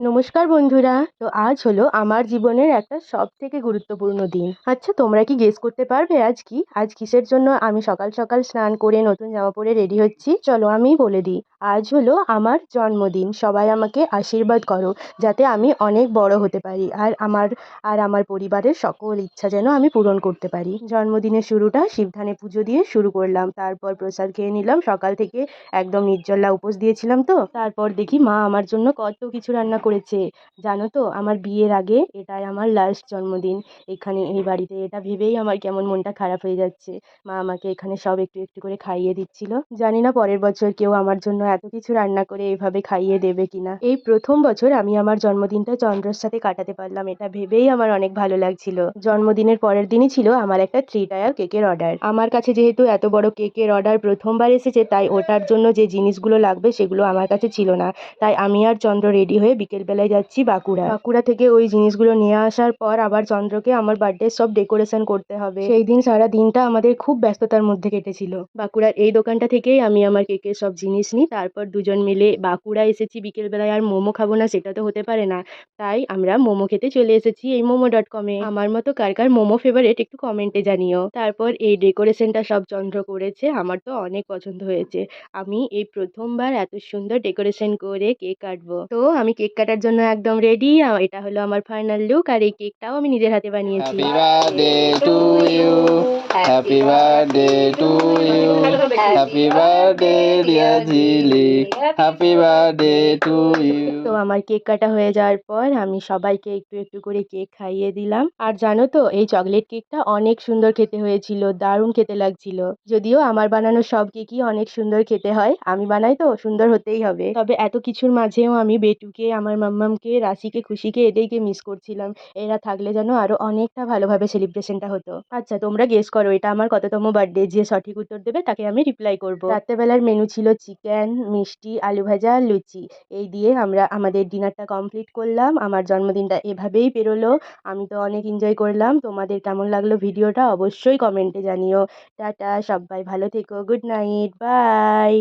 নমস্কার বন্ধুরা। তো আজ হলো আমার জীবনের একটা সবথেকে গুরুত্বপূর্ণ দিন। আচ্ছা, তোমরা কি গেস করতে পারবে আজ কি? আজ কিসের জন্য আমি সকাল সকাল স্নান করে নতুন জামা পরে রেডি হচ্ছি? চলো আমিই বলে দিই। আজ হলো আমার জন্মদিন। সবাই আমাকে আশীর্বাদ করো যাতে আমি অনেক বড় হতে পারি আর আমার পরিবারের সকল ইচ্ছা যেন আমি পূরণ করতে পারি। জন্মদিনের শুরুটা শিবধানে পুজো দিয়ে শুরু করলাম। তারপর প্রসাদ খেয়ে নিলাম। সকাল থেকে একদম নির্জলা উপোস দিয়েছিলাম তো। তারপর দেখি মা আমার জন্য কত কিছু রান্না করেছে। জানো তো, আমার বিয়ের আগে এটাই আমার লাস্ট জন্মদিন এখানে এই বাড়িতে। এটা ভেবেই আমার কেমন মনটা খারাপ হয়ে যাচ্ছে। মা আমাকে এখানে সব একটু একটু করে খাইয়ে দিচ্ছিল। জানি না পরের বছর কেউ আমার জন্য এত কিছু রান্না করে এভাবে খাইয়ে দেবে কিনা। এই প্রথম বছর আমি আমার জন্মদিনটা চন্দ্রর সাথে কাটাতে পারলাম, এটা ভেবেই আমার অনেক ভালো লাগছিল। জন্মদিনের পরের দিনই ছিল আমার একটা 3 টায়ার কেকের অর্ডার। আমার কাছে যেহেতু এত বড় কেকের অর্ডার প্রথমবার এসেছে, তাই ওটার জন্য যে জিনিসগুলো লাগবে সেগুলো আমার কাছে ছিল না। তাই আমি আর চন্দ্র রেডি হয়ে বিকেলবেলায় যাচ্ছি বাঁকুড়া। বাঁকুড়া থেকে ওই জিনিসগুলো নিয়ে আসার পর আবার চন্দ্রকে আমার বার্থডে সব ডেকোরেশন করতে হবে। সেই দিন সারা দিনটা আমাদের খুব ব্যস্ততার মধ্যে কেটেছিল। বাঁকুড়ার এই দোকানটা থেকেই আমি আমার কেকের সব জিনিস নিই। তারপর দুজন মিলে বাঁকুড়া এসেছি বিকেলবেলায়, আর মোমো খাবো না সেটা তো হতে পারে না। তাই আমরা মোমো খেতে চলে এসেছি এই momo.com-এ। আমার মতো কার কার মোমো ফেভারিট একটু কমেন্টে জানিও। তারপর এই ডেকোরেশনটা সব চন্দ্র করেছে, আমার তো অনেক পছন্দ হয়েছে। আমি এই প্রথমবার এত সুন্দর ডেকোরেশন করে কেক কাটবো। তো আমি কেক কাটার জন্য একদম রেডি। এটা হলো আমার ফাইনাল লুক, আর এই কেকটাও আমি নিজের হাতে বানিয়েছি। Happy birthday to you. Happy birthday to you. Happy birthday dear Jili. Happy birthday to you. তো আমার কেক কাটা হয়ে যাওয়ার পর আমি সবাইকে একটু একটু করে কেক খাইয়ে দিলাম। আর জানো তো, এই চকলেট কেকটা অনেক সুন্দর খেতে হয়েছিল, দারুণ খেতে লাগছিল। যদিও আমার বানানো সব কেকই অনেক সুন্দর খেতে হয়, আমি বানাই তো সুন্দর হতেই হবে। তবে এত কিছুর মাঝেও আমি বেটুকে, আমার মাম্মামকে, রাশিকে, খুশিকে এদেরকে মিস করছিলাম। এরা থাকলে যেন আরো অনেকটা ভালোভাবে সেলিব্রেশনটা হতো। আচ্ছা, তোমরা গেস করো এটা আমার কততম বার্থডে। যে সঠিক উত্তর দেবে তাকে আমি রিপ্লাই করব। রাত্রেবেলার মেনু ছিল চিকেন, মিষ্টি, আলু ভাজা, লুচি। এই দিয়ে আমরা আমাদের ডিনারটা কমপ্লিট করলাম। আমার জন্মদিনটা এভাবেই পেরোলো। আমি তো অনেক এনজয় করলাম। তোমাদের কেমন লাগলো ভিডিওটা অবশ্যই কমেন্টে জানিও। টাটা, সবাই ভালো থেকো, গুড নাইট, বাই।